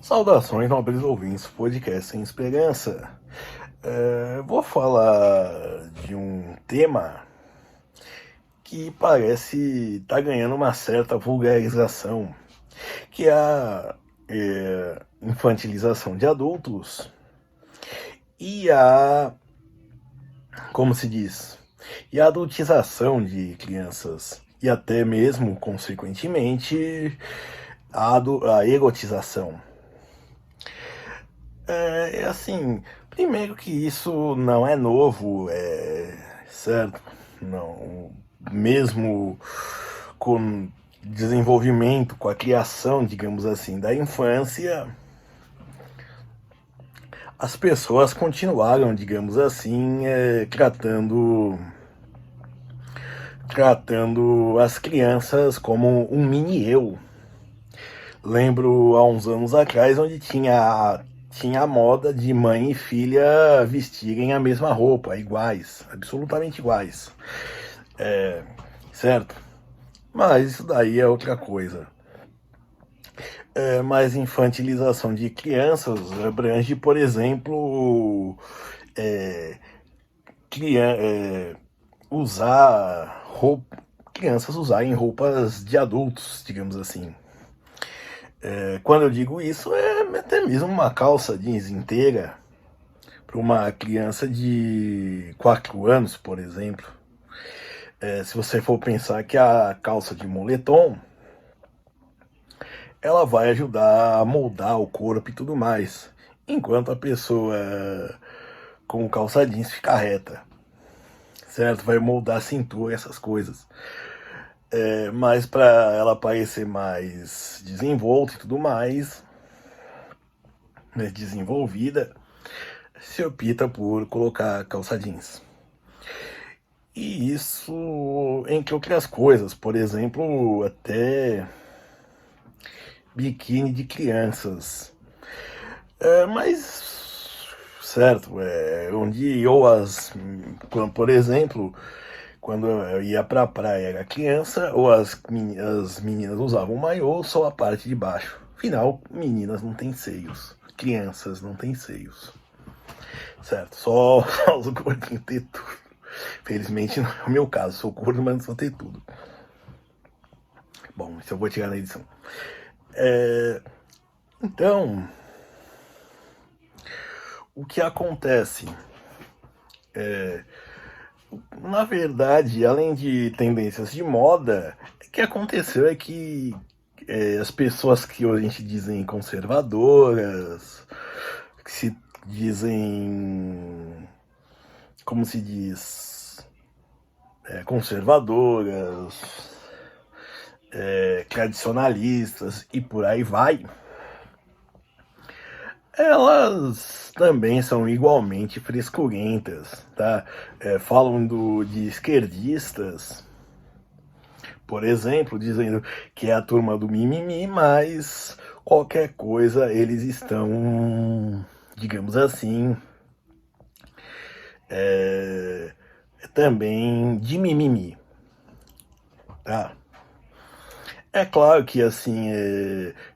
Saudações, nobres ouvintes, podcast Sem Esperança. Vou falar de um tema que parece estar ganhando uma certa vulgarização, que é a infantilização de adultos e como se diz, e a adultização de crianças e até mesmo, consequentemente, a erotização. Assim, primeiro que isso não é novo, certo? Não, mesmo com desenvolvimento, com a criação, digamos assim, da infância, as pessoas continuaram, digamos assim, tratando as crianças como um mini eu. Lembro há uns anos atrás onde tinha a moda de mãe e filha vestirem a mesma roupa, iguais, absolutamente iguais. Certo? Mas isso daí é outra coisa. Mas infantilização de crianças abrange, por exemplo, é, usar roupa, crianças usarem roupas de adultos, digamos assim. Quando eu digo isso, é até mesmo uma calça jeans inteira para uma criança de 4 anos, por exemplo. Se você for pensar que a calça de moletom ela vai ajudar a moldar o corpo e tudo mais, enquanto a pessoa com calça jeans fica reta, certo? Vai moldar a cintura, essas coisas. Mas para ela parecer mais desenvolta e tudo mais, né, desenvolvida, se opta por colocar calça jeans. E isso, entre outras coisas, por exemplo, até biquíni de crianças. Mas, certo, onde por exemplo, quando eu ia pra praia era criança, ou as meninas usavam maiô, só a parte de baixo. Afinal, meninas não têm seios, crianças não têm seios. Certo, só os gordinhos ter tudo. Felizmente não é o meu caso, sou gordo, mas não sou ter tudo. Bom, isso eu vou tirar na edição. Então, o que acontece? Na verdade, além de tendências de moda, o que aconteceu é que as pessoas que hoje a gente dizem conservadoras, que se dizem, como se diz, conservadoras, tradicionalistas e por aí vai, elas também são igualmente frescurentas, tá? Falam de esquerdistas, por exemplo, dizendo que é a turma do mimimi, mas qualquer coisa eles estão, digamos assim, também de mimimi, tá? É claro que assim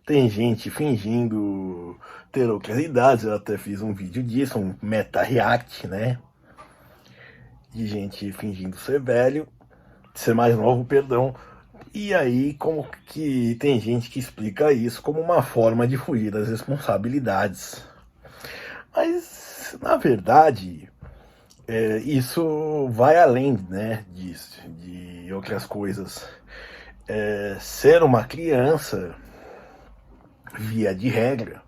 tem gente fingindo ter outras idades, eu até fiz um vídeo disso, um meta-react, né? De gente fingindo ser velho, ser mais novo, perdão. E aí, como que tem gente que explica isso como uma forma de fugir das responsabilidades. Mas, na verdade, isso vai além, né, disso, de outras coisas. Ser uma criança, via de regra,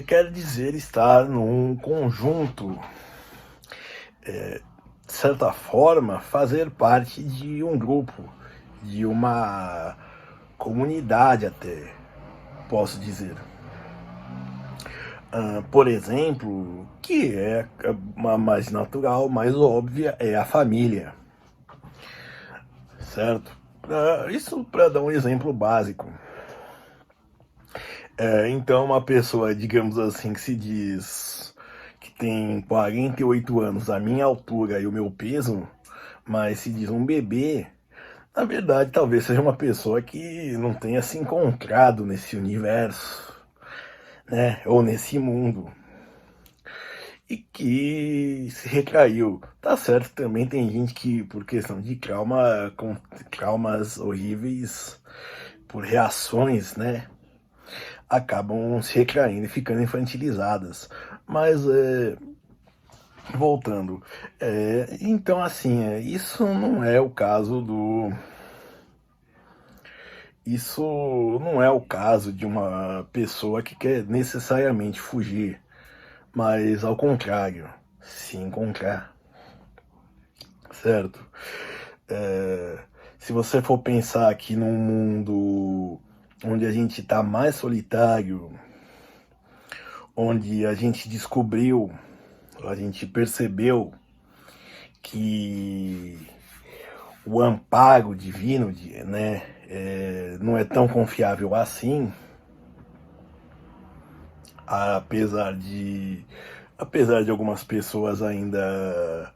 quer dizer estar num conjunto, de certa forma, fazer parte de um grupo, de uma comunidade até, posso dizer. Por exemplo, que é a mais natural, mais óbvia, é a família, certo? Isso para dar um exemplo básico. Então, uma pessoa, digamos assim, que se diz que tem 48 anos, a minha altura e o meu peso, mas se diz um bebê, na verdade, talvez seja uma pessoa que não tenha se encontrado nesse universo, né? Ou nesse mundo. E que se retraiu. Tá certo, também tem gente que, por questão de trauma, com traumas horríveis, por reações, né? Acabam se retraindo e ficando infantilizadas. Mas, voltando, então assim, isso não é o caso do... Isso não é o caso de uma pessoa que quer necessariamente fugir, mas ao contrário, se encontrar, certo? Se você for pensar aqui num mundo onde a gente está mais solitário, onde a gente descobriu, a gente percebeu que o amparo divino, né, não é tão confiável assim, apesar de algumas pessoas ainda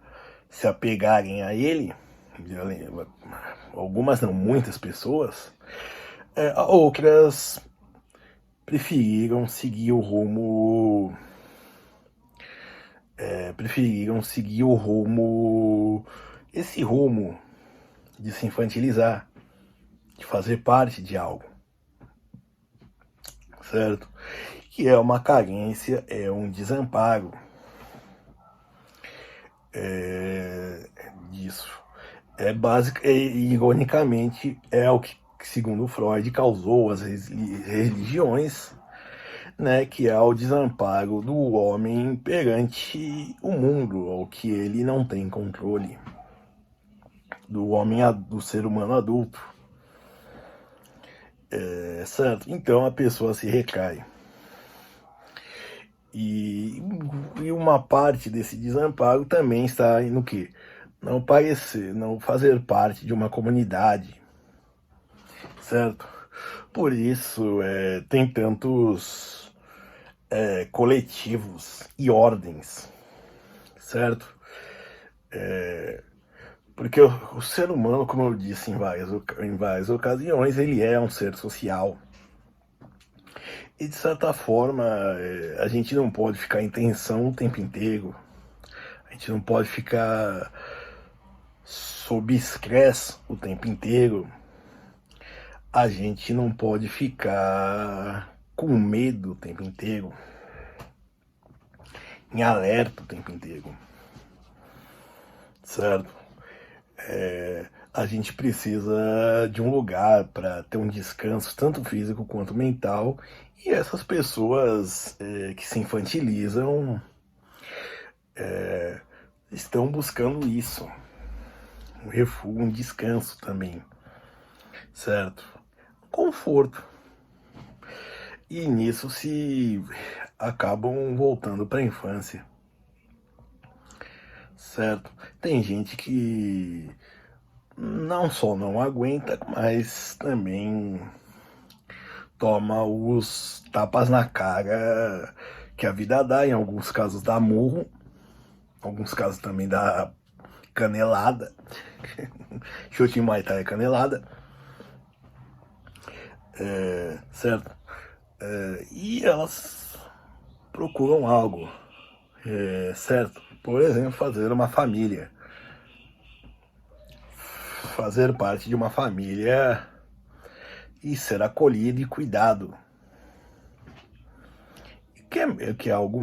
se apegarem a ele, algumas não, muitas pessoas, outras preferiram seguir o rumo, esse rumo de se infantilizar, de fazer parte de algo, certo? Que é uma carência, é um desamparo disso. Ironicamente, é o que, segundo Freud, causou as religiões, né, que é o desamparo do homem perante o mundo, ao que ele não tem controle, do ser humano adulto, certo? Então a pessoa se recai. E uma parte desse desamparo também está no quê? Não fazer parte de uma comunidade, certo? Por isso tem tantos coletivos e ordens, certo? Porque o ser humano, como eu disse em várias ocasiões, ele é um ser social. E de certa forma, a gente não pode ficar em tensão o tempo inteiro. A gente não pode ficar sob estresse o tempo inteiro. A gente não pode ficar com medo o tempo inteiro, em alerta o tempo inteiro, certo? A gente precisa de um lugar para ter um descanso, tanto físico quanto mental, e essas pessoas que se infantilizam estão buscando isso, um refúgio, um descanso também, certo? Conforto. E nisso se acabam voltando para a infância, certo? Tem gente que não só não aguenta, mas também toma os tapas na cara que a vida dá, em alguns casos dá murro, em alguns casos também dá canelada. Chute em Muay Thai é canelada, certo? E elas procuram algo, certo? Por exemplo, fazer uma família, fazer parte de uma família e ser acolhido e cuidado, que é algo...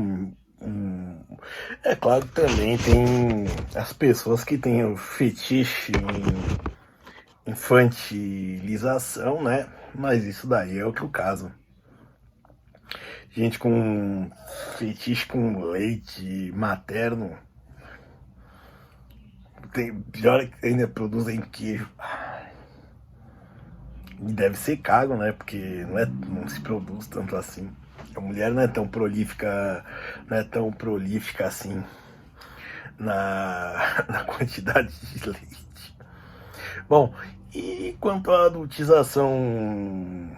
É claro que também tem as pessoas que têm o fetiche em infantilização, né? Mas isso daí é outro caso. Gente com fetiche com leite materno, pior que ainda produzem queijo. E deve ser caro, né? Porque não se produz tanto assim. A mulher não é tão prolífica assim na quantidade de leite. Bom, e quanto à adultização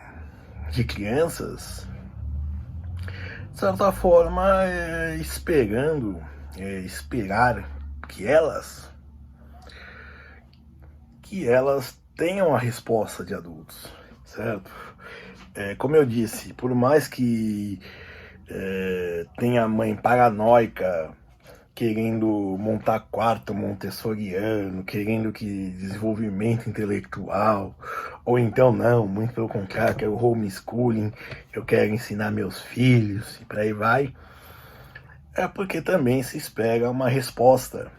de crianças, de certa forma, esperar que elas tenham a resposta de adultos, certo? Como eu disse, por mais que tenha a mãe paranoica querendo montar quarto montessoriano, querendo que desenvolvimento intelectual, ou então não, muito pelo contrário, quero homeschooling, eu quero ensinar meus filhos e por aí vai, é porque também se espera uma resposta.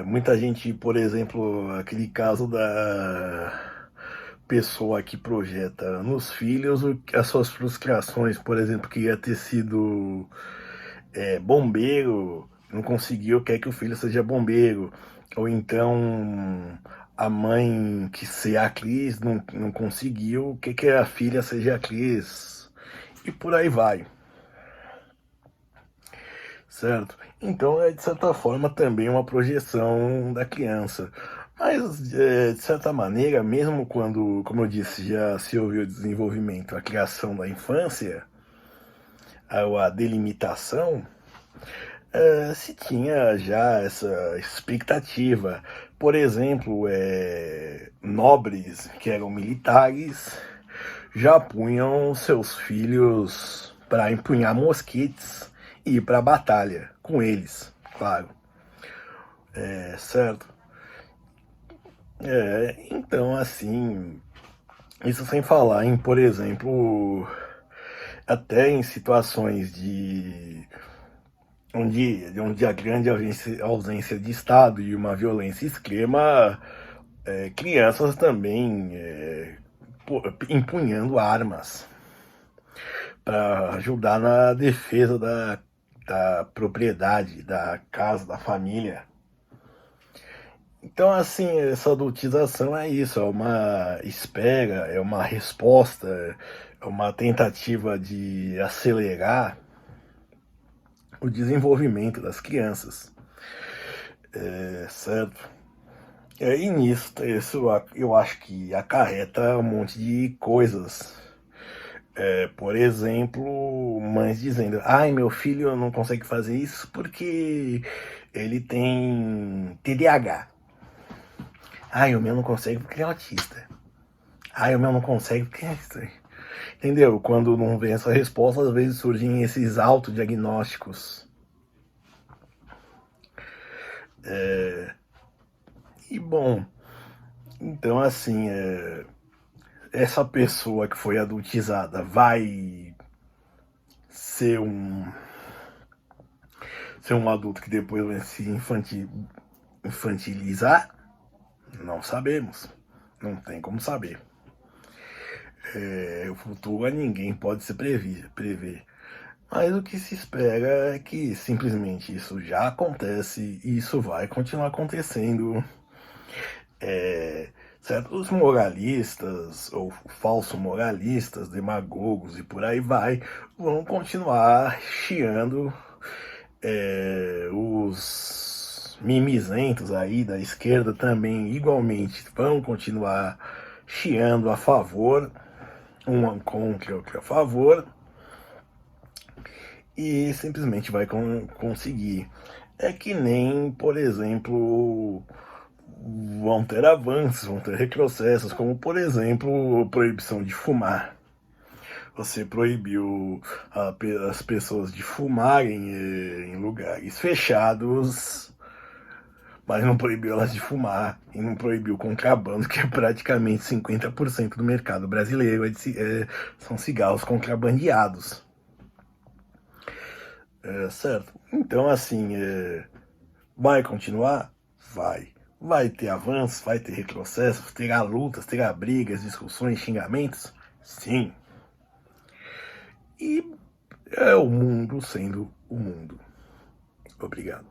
Muita gente, por exemplo, aquele caso da pessoa que projeta nos filhos as suas frustrações, por exemplo, queria ter sido bombeiro, não conseguiu, quer que o filho seja bombeiro, ou então a mãe que ser atriz não conseguiu, quer que a filha seja atriz, e por aí vai, certo? Então é de certa forma também uma projeção da criança. Mas, de certa maneira, mesmo quando, como eu disse, já se ouviu o desenvolvimento, a criação da infância, a delimitação, se tinha já essa expectativa. Por exemplo, nobres que eram militares já punham seus filhos para empunhar mosquetes e ir para a batalha com eles, claro. Certo? Então, assim, isso sem falar em, por exemplo, até em situações onde a grande ausência de Estado e uma violência extrema, crianças também empunhando armas para ajudar na defesa da propriedade, da casa, da família. Então, assim, essa adultização é isso, é uma espera, é uma resposta, é uma tentativa de acelerar o desenvolvimento das crianças, certo? E nisso, isso eu acho que acarreta um monte de coisas. Por exemplo, mães dizendo: ai, meu filho não consegue fazer isso porque ele tem TDAH. Ai, o meu não consegue porque ele é autista. Ai, o meu não consegue porque é isso. Entendeu? Quando não vem essa resposta, às vezes surgem esses autodiagnósticos. E bom, então assim, essa pessoa que foi adultizada vai ser um adulto que depois vai se infantilizar? Não sabemos. Não tem como saber. O futuro a ninguém pode se prever. Mas o que se espera é que simplesmente isso já acontece e isso vai continuar acontecendo. Certos moralistas ou falsos moralistas, demagogos e por aí vai, vão continuar chiando os mimizentos aí da esquerda também igualmente vão continuar chiando a favor, um contra, outro a favor, e simplesmente vai conseguir. É que nem, por exemplo, vão ter avanços, vão ter retrocessos, como por exemplo, proibição de fumar. Você proibiu as pessoas de fumarem em lugares fechados, mas não proibiu elas de fumar e não proibiu o contrabando, que é praticamente 50% do mercado brasileiro, são cigarros contrabandeados. Certo? Então, assim, vai continuar? Vai. Vai ter avanços, vai ter retrocessos, terá lutas, terá brigas, discussões, xingamentos? Sim. E é o mundo sendo o mundo. Obrigado.